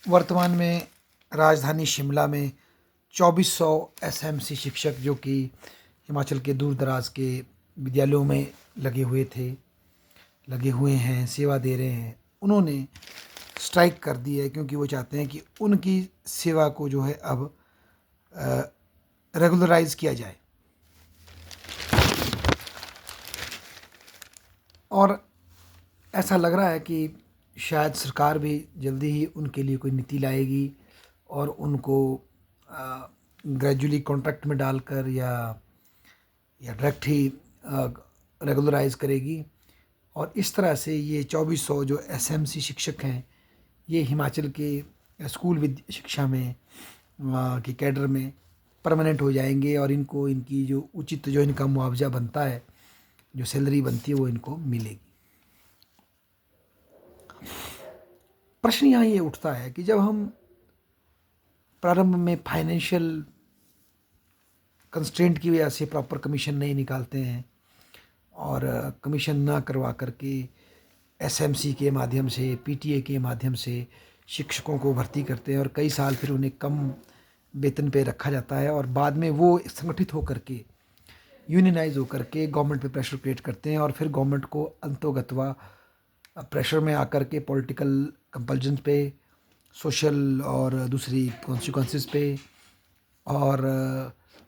वर्तमान में राजधानी शिमला में 2400 एसएमसी शिक्षक जो कि हिमाचल के दूर दराज के विद्यालयों में लगे हुए हैं, सेवा दे रहे हैं, उन्होंने स्ट्राइक कर दी है क्योंकि वो चाहते हैं कि उनकी सेवा को जो है अब रेगुलराइज किया जाए। और ऐसा लग रहा है कि शायद सरकार भी जल्दी ही उनके लिए कोई नीति लाएगी और उनको ग्रेजुअली कॉन्ट्रैक्ट में डालकर या डायरेक्ट ही रेगुलराइज करेगी। और इस तरह से ये 2400 जो एसएमसी शिक्षक हैं, ये हिमाचल के स्कूल शिक्षा में के कैडर में परमानेंट हो जाएंगे और इनको इनकी जो उचित जो इनका मुआवजा बनता है, जो सैलरी बनती है, वो इनको मिलेगी। प्रश्न यहाँ ये उठता है कि जब हम प्रारंभ में फाइनेंशियल कंस्ट्रेंट की वजह से प्रॉपर कमीशन नहीं निकालते हैं और कमीशन ना करवा करके एसएमसी के माध्यम से, पीटीए के माध्यम से शिक्षकों को भर्ती करते हैं और कई साल फिर उन्हें कम वेतन पे रखा जाता है और बाद में वो संगठित होकर के, यूनियनाइज होकर के गवर्नमेंट पे प्रेशर क्रिएट करते हैं और फिर गवर्नमेंट को अंतोगत्वा प्रेशर में आकर के पॉलिटिकल कंपल्जन पे, सोशल और दूसरी कॉन्सिक्वेंसेस पे और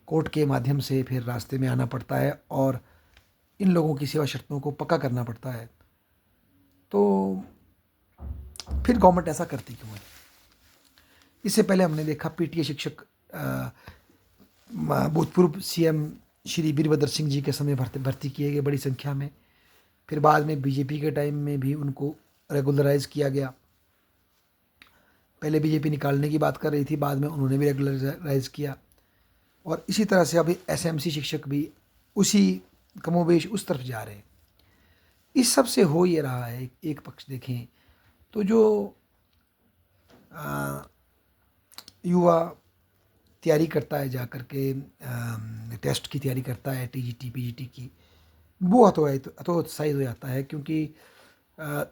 कोर्ट के माध्यम से फिर रास्ते में आना पड़ता है और इन लोगों की सेवा शर्तों को पक्का करना पड़ता है। तो फिर गवर्नमेंट ऐसा करती क्यों है? इससे पहले हमने देखा पीटीए शिक्षक भूतपूर्व सीएम श्री वीरभद्र सिंह जी के समय भर्ती किए गए बड़ी संख्या में। फिर बाद में बीजेपी के टाइम में भी उनको रेगुलराइज किया गया। पहले बीजेपी निकालने की बात कर रही थी, बाद में उन्होंने भी रेगुलराइज किया। और इसी तरह से अभी एसएमसी शिक्षक भी उसी कमोबेश उस तरफ जा रहे हैं। इस सब से हो ये रहा है, एक पक्ष देखें तो जो युवा तैयारी करता है, जा कर के टेस्ट की तैयारी करता है, टीजीटी पीजीटी की, वो हतोत्साहित हो जाता है क्योंकि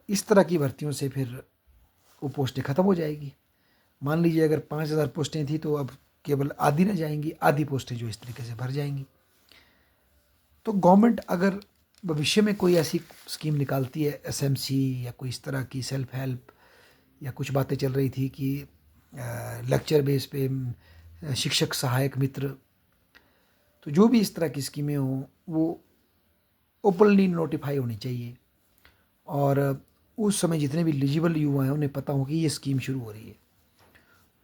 इस तरह की भर्तियों से फिर वो पोस्टें ख़त्म हो जाएगी। मान लीजिए अगर 5000 पोस्टें थी तो अब केवल आधी न जाएंगी, आधी पोस्टें जो इस तरीके से भर जाएंगी। तो गवर्नमेंट अगर भविष्य में कोई ऐसी स्कीम निकालती है एसएमसी या कोई इस तरह की सेल्फ हेल्प, या कुछ बातें चल रही थी कि लेक्चर बेस पे शिक्षक सहायक मित्र, तो जो भी इस तरह की स्कीमें हों वो ओपनली नोटिफाई होनी चाहिए और उस समय जितने भी एलिजिबल युवा हैं उन्हें पता हो कि ये स्कीम शुरू हो रही है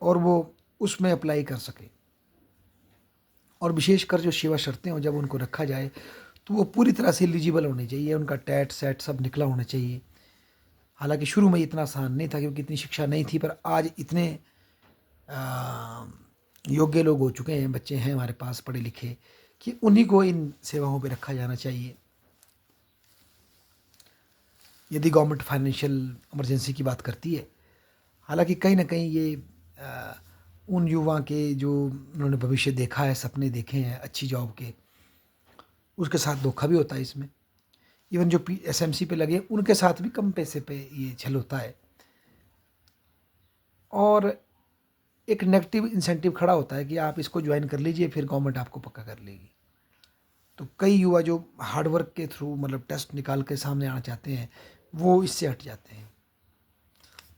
और वो उसमें अप्लाई कर सके। और विशेषकर जो सेवा शर्तें हों, जब उनको रखा जाए तो वो पूरी तरह से एलिजिबल होने चाहिए, उनका टैट सेट सब निकला होना चाहिए। हालांकि शुरू में इतना आसान नहीं था क्योंकि इतनी शिक्षा नहीं थी, पर आज इतने योग्य लोग हो चुके हैं, बच्चे हैं हमारे पास पढ़े लिखे, कि उन्हीं को इन सेवाओं पे रखा जाना चाहिए। यदि गवर्नमेंट फाइनेंशियल इमरजेंसी की बात करती है, हालांकि कहीं ना कहीं ये उन युवा के जो उन्होंने भविष्य देखा है, सपने देखे हैं अच्छी जॉब के, उसके साथ धोखा भी होता है इसमें। इवन जो एसएमसी पे लगे उनके साथ भी कम पैसे पे ये छल होता है और एक नेगेटिव इंसेंटिव खड़ा होता है कि आप इसको ज्वाइन कर लीजिए, फिर गवर्नमेंट आपको पक्का कर लेगी। तो कई युवा जो हार्डवर्क के थ्रू मतलब टेस्ट निकाल के सामने आना चाहते हैं, वो इससे हट जाते हैं।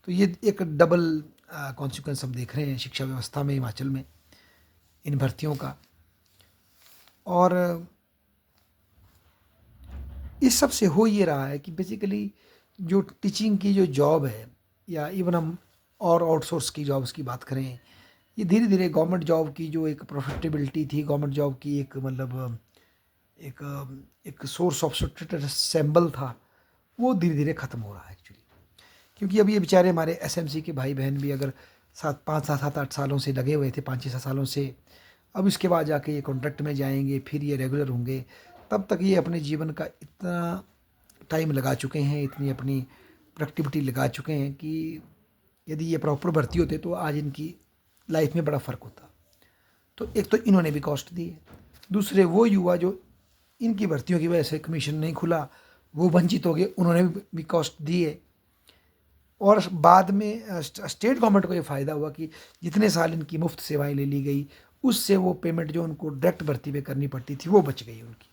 तो ये एक डबल कॉन्सिक्वेंस हम देख रहे हैं शिक्षा व्यवस्था में हिमाचल में इन भर्तियों का। और इस सब से हो ये रहा है कि बेसिकली जो टीचिंग की जो जॉब है, या इवन हम और आउटसोर्स की जॉब्स की बात करें, ये धीरे धीरे गवर्नमेंट जॉब की जो एक प्रॉफिटेबिलिटी थी, गवर्नमेंट जॉब की एक मतलब एक सोर्स ऑफ सिंबल था, वो धीरे धीरे ख़त्म हो रहा है एक्चुअली। क्योंकि अब ये बेचारे हमारे एसएमसी के भाई बहन भी अगर 7 8 सालों से लगे हुए थे, 5 6 सालों से, अब इसके बाद जाके ये कॉन्ट्रैक्ट में जाएंगे, फिर ये रेगुलर होंगे, तब तक ये अपने जीवन का इतना टाइम लगा चुके हैं, इतनी अपनी प्रोडक्टिविटी लगा चुके हैं कि यदि ये प्रॉपर भर्ती होते तो आज इनकी लाइफ में बड़ा फ़र्क होता। तो एक तो इन्होंने भी कॉस्ट दी है, दूसरे वो युवा जो इनकी भर्तियों की वजह से कमीशन नहीं खुला वो वंचित हो गए, उन्होंने भी कॉस्ट दी है। और बाद में स्टेट गवर्नमेंट को ये फ़ायदा हुआ कि जितने साल इनकी मुफ्त सेवाएं ले ली गई, उससे वो पेमेंट जो उनको डायरेक्ट भर्ती पे करनी पड़ती थी वो बच गई उनकी।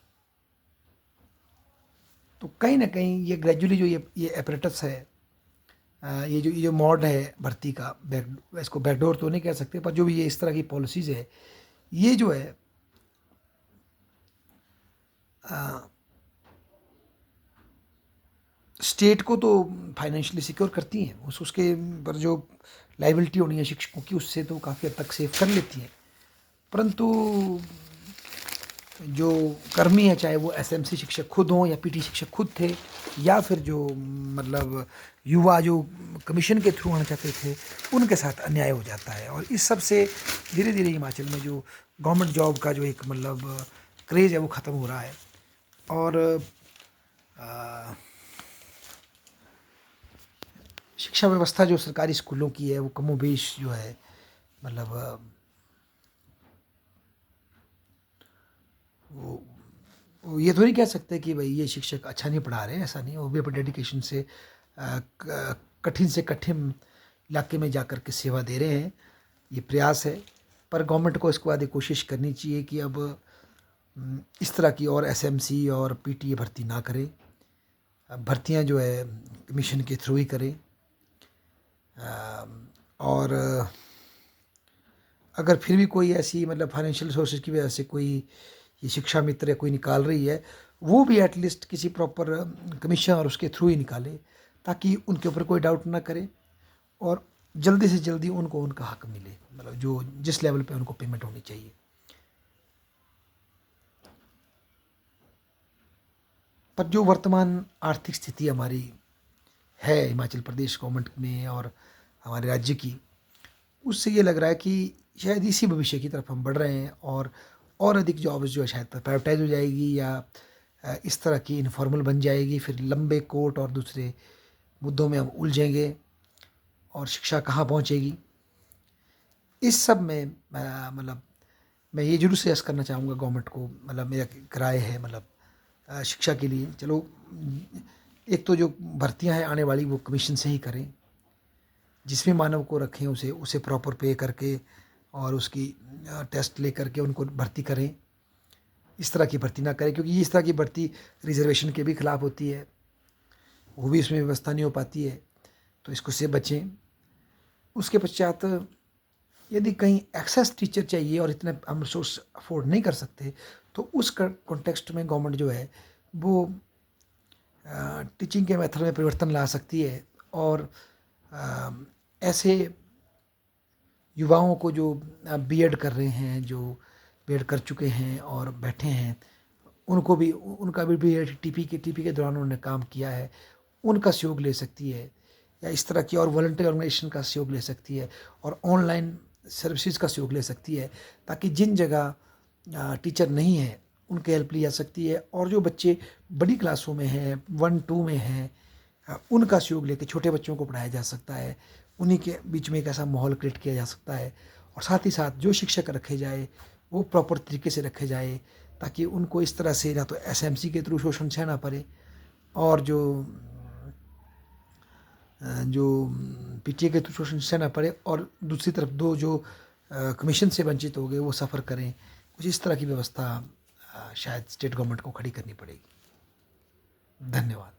तो कहीं ना कहीं ये ग्रेजुअली जो ये एपरेटस है, ये जो मॉड है भर्ती का, बैक इसको बैकडोर तो नहीं कह सकते, पर जो भी ये इस तरह की पॉलिसीज़ है, ये जो है स्टेट को तो फाइनेंशियली सिक्योर करती हैं, उसके पर जो लाइबिलिटी होनी है शिक्षकों की, उससे तो काफ़ी हद तक सेव कर लेती हैं। परंतु जो कर्मी है, चाहे वो एसएमसी शिक्षक खुद हों या पीटी शिक्षक खुद थे, या फिर जो मतलब युवा जो कमीशन के थ्रू आना चाहते थे, उनके साथ अन्याय हो जाता है। और इस सब से धीरे धीरे हिमाचल में जो गवर्नमेंट जॉब का जो एक मतलब क्रेज़ है वो ख़त्म हो रहा है। और आ, शिक्षा व्यवस्था जो सरकारी स्कूलों की है वो कमोबेश जो है मतलब वो ये तो नहीं कह सकते कि भाई ये शिक्षक अच्छा नहीं पढ़ा रहे हैं, ऐसा नहीं। वो भी अपने डेडिकेशन से कठिन से कठिन इलाके में जाकर के सेवा दे रहे हैं, ये प्रयास है। पर गवर्नमेंट को इसके बाद ये कोशिश करनी चाहिए कि अब इस तरह की और एसएमसी और पीटीए भर्ती ना करें, भर्तियां जो है कमीशन के थ्रू ही करें। और अगर फिर भी कोई ऐसी मतलब फाइनेंशियल रिसोर्सेज की वजह से कोई ये शिक्षा मित्र या कोई निकाल रही है, वो भी एटलीस्ट किसी प्रॉपर कमीशन और उसके थ्रू ही निकाले, ताकि उनके ऊपर कोई डाउट ना करे और जल्दी से जल्दी उनको उनका हक मिले, मतलब जो जिस लेवल पे उनको पेमेंट होनी चाहिए। पर जो वर्तमान आर्थिक स्थिति हमारी है हिमाचल प्रदेश गवर्नमेंट में और हमारे राज्य की, उससे ये लग रहा है कि शायद इसी भविष्य की तरफ हम बढ़ रहे हैं, और अधिक जॉब्स जो है शायद प्राइवेटाइज हो जाएगी, या इस तरह की इनफॉर्मल बन जाएगी। फिर लंबे कोर्ट और दूसरे मुद्दों में हम उलझेंगे और शिक्षा कहाँ पहुँचेगी। इस सब में मतलब मैं ये ज़रूर सजेस्ट करना चाहूँगा गवर्नमेंट को, मतलब मेरा एक राय है, मतलब शिक्षा के लिए चलो एक तो जो भर्तियां हैं आने वाली वो कमीशन से ही करें, जिसमें मानव को रखें उसे उसे प्रॉपर पे करके और उसकी टेस्ट ले करके उनको भर्ती करें। इस तरह की भर्ती ना करें, क्योंकि इस तरह की भर्ती रिजर्वेशन के भी खिलाफ होती है, वो भी इसमें व्यवस्था नहीं हो पाती है, तो इसको से बचें। उसके पश्चात यदि कहीं एक्सेस टीचर चाहिए और इतने हम रिसोर्स अफोर्ड नहीं कर सकते, तो उस कॉन्टेक्स्ट में गवर्नमेंट जो है वो टीचिंग के मेथड में परिवर्तन ला सकती है। और ऐसे युवाओं को जो बीएड कर रहे हैं, जो बीएड कर चुके हैं और बैठे हैं, उनको भी उनका भी बीएड टीपी के दौरान उन्होंने काम किया है, उनका सहयोग ले सकती है, या इस तरह की और वॉलंटियर ऑर्गेनाइजेशन का सहयोग ले सकती है, और ऑनलाइन सर्विसेज का सहयोग ले सकती है, ताकि जिन जगह टीचर नहीं है उनकी हेल्प ली जा सकती है। और जो बच्चे बड़ी क्लासों में हैं, 1-2 में हैं, उनका सहयोग लेके छोटे बच्चों को पढ़ाया जा सकता है, उन्हीं के बीच में एक ऐसा माहौल क्रिएट किया जा सकता है। और साथ ही साथ जो शिक्षक रखे जाए वो प्रॉपर तरीके से रखे जाए, ताकि उनको इस तरह से ना तो एसएमसी के थ्रू शोषण सहना पड़े, और जो पीटीए के थ्रू शोषण सहना पड़े, और दूसरी तरफ दो जो कमीशन से वंचित हो गए वो सफ़र करें। कुछ इस तरह की व्यवस्था शायद स्टेट गवर्नमेंट को खड़ी करनी पड़ेगी। धन्यवाद।